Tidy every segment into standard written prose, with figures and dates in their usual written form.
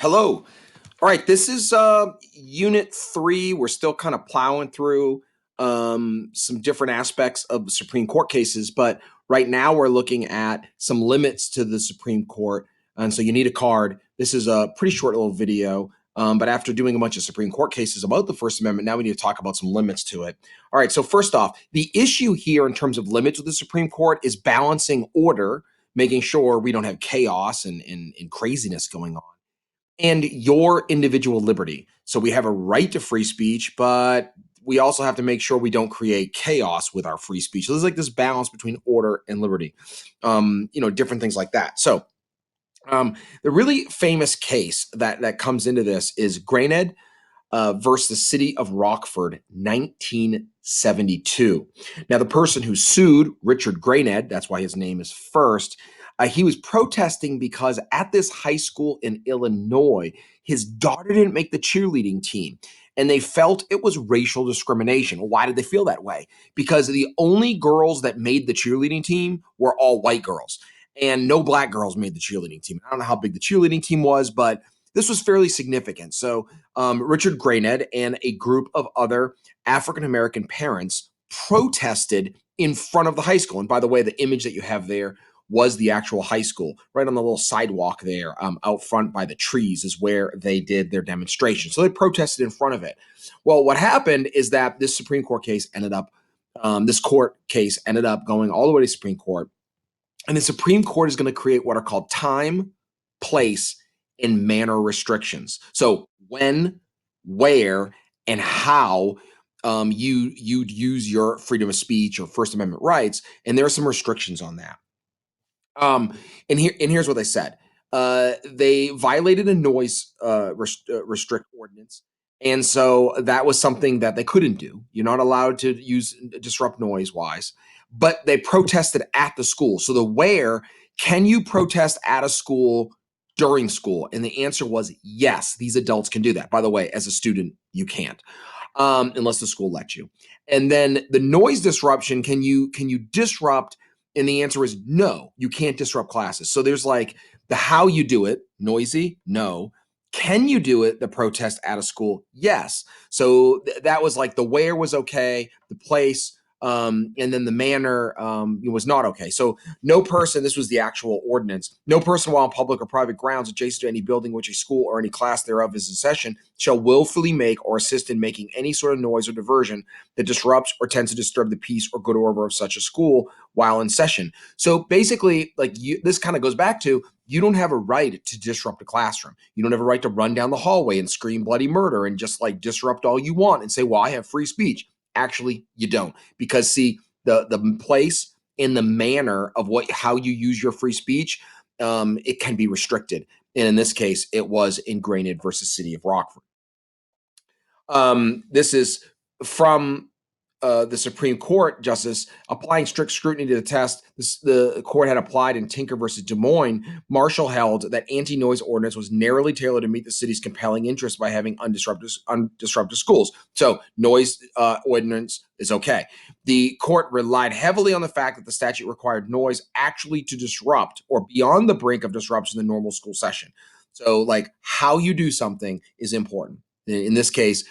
Hello. All right, this is Unit 3. We're still kind of plowing through some different aspects of the Supreme Court cases, but right now we're looking at some limits to the Supreme Court. And so you need a card. This is a pretty short little video, but after doing a bunch of Supreme Court cases about the First Amendment, now we need to talk about some limits to it. All right, so first off, the issue here in terms of limits with the Supreme Court is balancing order, making sure we don't have chaos and craziness going on, and your individual liberty. So we have a right to free speech, but we also have to make sure we don't create chaos with our free speech. So there's like this balance between order and liberty, different things like that. So the really famous case that comes into this is Graned versus the city of Rockford, 1972. Now, the person who sued, Richard Graned, that's why his name is first, he was protesting because at this high school in Illinois, his daughter didn't make the cheerleading team. And they felt it was racial discrimination. Why did they feel that way? Because the only girls that made the cheerleading team were all white girls, and no black girls made the cheerleading team. I don't know how big the cheerleading team was, but this was fairly significant. So Richard Graned and a group of other African-American parents protested in front of the high school. And by the way, the image that you have there was the actual high school. Right on the little sidewalk there out front by the trees is where they did their demonstration. So they protested in front of it. Well, what happened is that this Supreme Court case ended up, this court case ended up going all the way to Supreme Court. And the Supreme Court is going to create what are called time, place, and manner restrictions. So when, where, and how you'd use your freedom of speech or First Amendment rights, and there are some restrictions on that. Here's what they said. They violated a noise restrict ordinance, and so that was something that they couldn't do. You're not allowed to disrupt noise wise, but they protested at the school. So the where, can you protest at a school during school? And the answer was yes. These adults can do that. By the way, as a student, you can't, unless the school lets you. And then the noise disruption, can you disrupt? And the answer is no, you can't disrupt classes. So there's like the how you do it, noisy, no. Can you do it, the protest at a school? Yes. So that was like the where was okay, the place, and then the manner was not okay. So no person, this was the actual ordinance, no person while on public or private grounds adjacent to any building which a school or any class thereof is in session shall willfully make or assist in making any sort of noise or diversion that disrupts or tends to disturb the peace or good order of such a school while in session. So basically, this kind of goes back to, you don't have a right to disrupt a classroom. You don't have a right to run down the hallway and scream bloody murder and just like disrupt all you want and say, well, I have free speech. Actually, you don't, because see, the place and the manner of how you use your free speech, it can be restricted. And in this case, it was in Graned versus City of Rockford. This is from the Supreme Court justice applying strict scrutiny to the test. The court had applied in Tinker versus Des Moines. Marshall held that anti-noise ordinance was narrowly tailored to meet the city's compelling interest by having undisrupted schools. So noise ordinance is okay. The court relied heavily on the fact that the statute required noise actually to disrupt or beyond the brink of disruption in the normal school session. So like how you do something is important. In this case,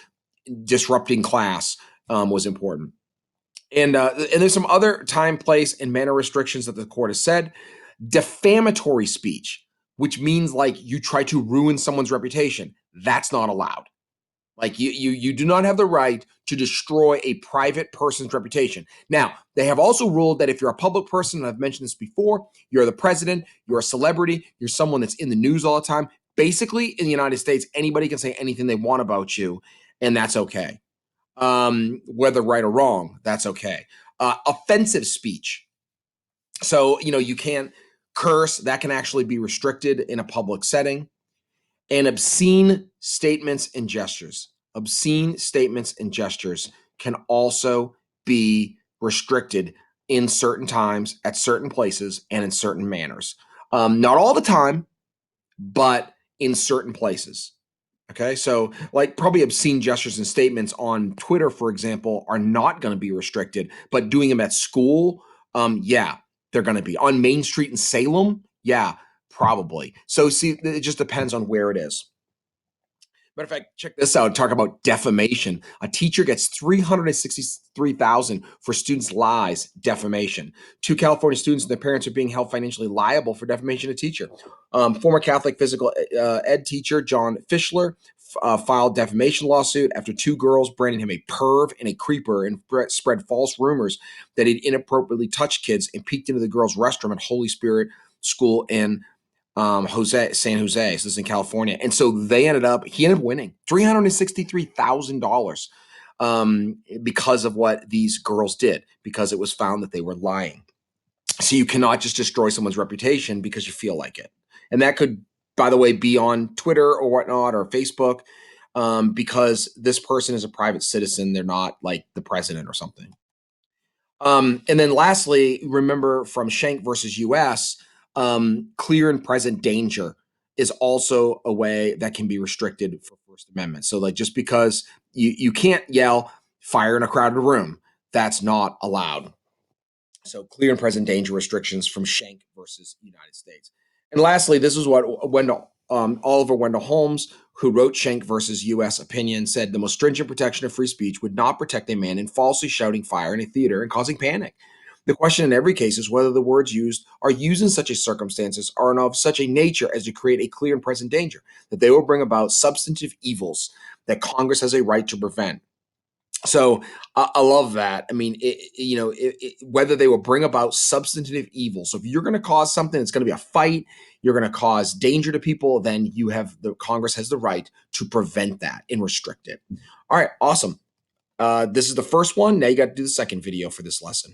disrupting class was important. And there's some other time, place, and manner restrictions that the court has said. Defamatory speech, which means like you try to ruin someone's reputation, that's not allowed. Like you do not have the right to destroy a private person's reputation. Now, they have also ruled that if you're a public person, and I've mentioned this before, you're the president, you're a celebrity, you're someone that's in the news all the time. Basically, in the United States, anybody can say anything they want about you, and that's okay. Whether right or wrong, that's okay. Offensive speech. So, you can't curse. That can actually be restricted in a public setting. And obscene statements and gestures. Obscene statements and gestures can also be restricted in certain times, at certain places, and in certain manners. Not all the time, but in certain places. Okay, so like probably obscene gestures and statements on Twitter, for example, are not going to be restricted, but doing them at school, yeah, they're going to be. On Main Street in Salem, yeah, probably. So see, it just depends on where it is. Matter of fact, check this out. Talk about defamation. A teacher gets 363,000 for students' lies. Defamation. Two California students and their parents are being held financially liable for defamation of teacher. Former Catholic physical ed teacher John Fischler filed defamation lawsuit after two girls branded him a perv and a creeper and spread false rumors that he'd inappropriately touched kids and peeked into the girls' restroom at Holy Spirit School in San Jose. So this is in California. And so he ended up winning $363,000 because of what these girls did, because it was found that they were lying. So you cannot just destroy someone's reputation because you feel like it. And that could, by the way, be on Twitter or whatnot or Facebook, because this person is a private citizen. They're not like the president or something. And then lastly, remember from Schenck versus US, clear and present danger is also a way that can be restricted for First Amendment. So like just because you can't yell fire in a crowded room, that's not allowed. So clear and present danger restrictions from Schenck versus United States. And lastly, this is what Oliver Wendell Holmes, who wrote Schenck versus U.S. opinion, said the most stringent protection of free speech would not protect a man in falsely shouting fire in a theater and causing panic. The question in every case is whether the words used are used in such a circumstances are of such a nature as to create a clear and present danger that they will bring about substantive evils that Congress has a right to prevent. So I love that. I mean, whether they will bring about substantive evil. So if you're going to cause something, it's going to be a fight. You're going to cause danger to people. Then the Congress has the right to prevent that and restrict it. All right, awesome. This is the first one. Now you got to do the second video for this lesson.